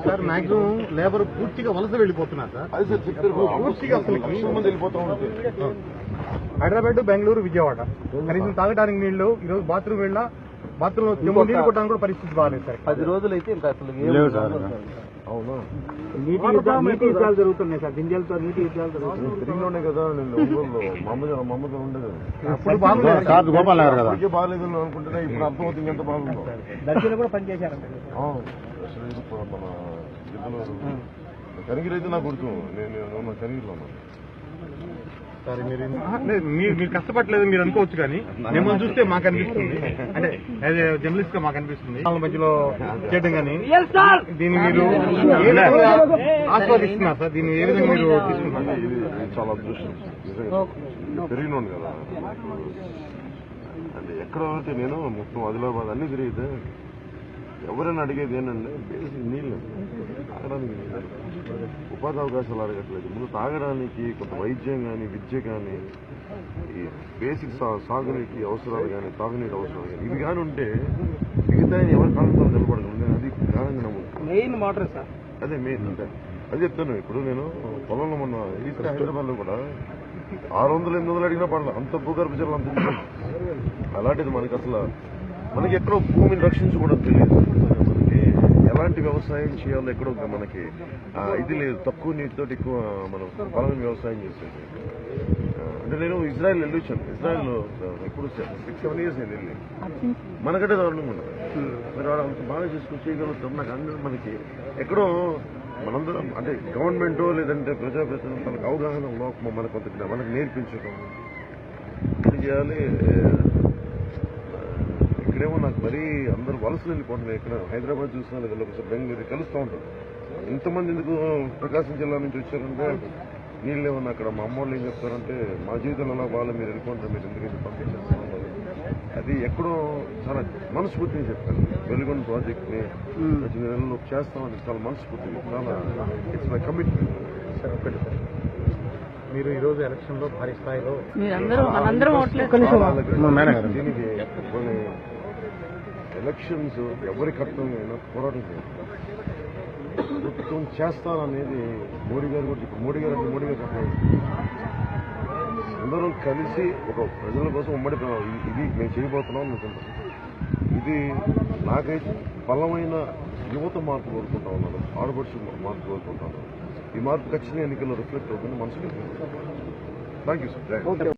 Sir maximum labour పూర్తిగా వలస వెళ్ళిపోతున్నారు సార్. అది సార్ చెప్తారు పూర్తిగా అసలు మంది వెళ్ళిపోతా ఉంటారు. హైదరాబాద్, బెంగళూరు, విజయవాడ కనీసం తాగడానికి నీళ్లు, ఈరోజు బాత్రూమ్ వెళ్ళినా బాత్రూమ్ నీళ్లు కొట్టడానికి కూడా పరిస్థితి బాగాలేదు సార్. 10 రోజులు అయితే ఇంకా అసలు అవును నీటి యుద్ధాలు జరుగుతున్నాయి సార్. గింజలతో నీటి యుద్ధాలు జరుగుతున్నాయి. తిరిగిలోనే కదా నేను ఒంగోలులో మమ్మతో ఉండదు. అప్పుడు బాగుంది గోపాల్ నగర్ కదా, ఇప్పటికే బాగాలేదు అనుకుంటున్నా. ఇప్పుడు అర్థమవుతుంది ఎంత బాగుందో. దర్శనం కూడా పనిచేశారంట. మన గిద్దలూరు కనిగిరి అయితే నాకు గుర్తు. నేను కనిగిరిలో ఉన్నాను. సరే మీరు కష్టపడలేదు మీరు అనుకోవచ్చు, కానీ మిమ్మల్ని చూస్తే మాకు అనిపిస్తుంది, అంటే యాజ్ ఏ జర్నలిస్ట్ గా మాకు అనిపిస్తుంది వాళ్ళ మధ్యలో చేయడం. కానీ దీన్ని మీరు ఏ విధంగా ఆస్వాదిస్తున్నారు సార్? దీన్ని ఏ విధంగా మీరు తీసుకుంటున్నారు? ఇది చాలా అదృష్టం. తిరిగినోండి కదా అంటే ఎక్కడ అంటే నేను మొత్తం ఆదిలాబాద్ అన్ని తిరిగితే ఎవరైనా అడిగేది ఏంటంటే బేసిక్ నీళ్ళు, తాగడానికి నీళ్ళు, ఉపాధి అవకాశాలు అడగట్లేదు. ముందు తాగడానికి కొంత వైద్యం కానీ విద్య కానీ ఈ బేసిక్ సాగునీటి అవసరాలు కానీ తాగునీటి అవసరాలు కానీ ఇవి కానీ ఉంటే మిగతా ఎవరి కాలంలో నిలబడగలను. అది ప్రధానంగా నమ్ముతాను. మెయిన్ మోటార్ సార్ అదే మెయిన్. అంటే అది చెప్తాను. ఇప్పుడు నేను పొలంలో మొన్న ఈస్ట్ హైదరాబాద్ లో కూడా 600-800 అడిగినా పడలేదు. అంత భూగర్భ జలం అంత ఉంది. అలాంటిది మనకి అసలు మనకి ఎక్కడో భూమిని రక్షించుకోవడం తెలియదు. మనకి ఎలాంటి వ్యవసాయం చేయాలో ఎక్కడో మనకి ఇది లేదు. తక్కువ నీటితో ఎక్కువ మనం పొలం వ్యవసాయం చేసేది. అంటే నేను ఇజ్రాయెల్ వెళ్ళొచ్చాను. ఇజ్రాయెల్లో ఇప్పుడు 6-7 years నేను వెళ్ళి మనకంటే దారుణంగా ఉండదు. మరి వాడు అంత బాగా చేసుకుని చేయగలుగుతాం. నాకు అందరూ మనకి ఎక్కడో మనందరం అంటే గవర్నమెంటో లేదంటే ప్రజాప్రతినిధులు మనకు అవగాహన లోపం మనకు కొంత మనకు నేర్పించడం చేయాలి. ఇక్కడేమో నాకు మరీ అందరూ వలసలు వెళ్ళిపోతున్నారు. ఇక్కడ హైదరాబాద్ చూసినా లేదా ఒకసారి బెంగళూరు కలుస్తూ ఉంటారు. ఇంతమంది ఎందుకు ప్రకాశం జిల్లా నుంచి వచ్చారంటే నీళ్ళు ఏమన్నా అక్కడ మా అమ్మోళ్ళు ఏం చెప్తారంటే మా జీవితంలో ఎలా బాగా మీరు వెళ్ళిపోతారు, మీరు ఎందుకంటే పంపించేస్తున్నారు. అది ఎక్కడో చాలా మనస్ఫూర్తిగా చెప్పాను. వెలుగొండ ప్రాజెక్ట్ ని 2 నెలల్లో చేస్తామని చాలా మనస్ఫూర్తిగా, చాలా ఇట్స్ మై కమిట్మెంట్. సార్ ఒకటి సార్, మీరు ఈ రోజు ఎలక్షన్ లో భారీ స్థాయిలో దీనికి కొన్ని ఎలక్షన్స్ ఎవరి కర్తవ్యమైనా పోరాటం చేయాలి. ప్రభుత్వం చేస్తాననేది మోడీ గారు కూడా చెప్పారు. మోడీ గారు చెప్పారు అందరం కలిసి ఒక ప్రజల కోసం ఉమ్మడి ఇది మేము చేయబోతున్నాం అనుకుంటాం. ఇది నాకైతే బలమైన యువత మార్పు కోరుకుంటా ఉన్నాను. ఆడపడుచు మార్పు కోరుకుంటా ఉన్నాను. ఈ మార్పు ఖచ్చితంగా ఎన్నికల్లో రిఫ్లెక్ట్ అవుతుంది. మనసులో థ్యాంక్ యూ సార్.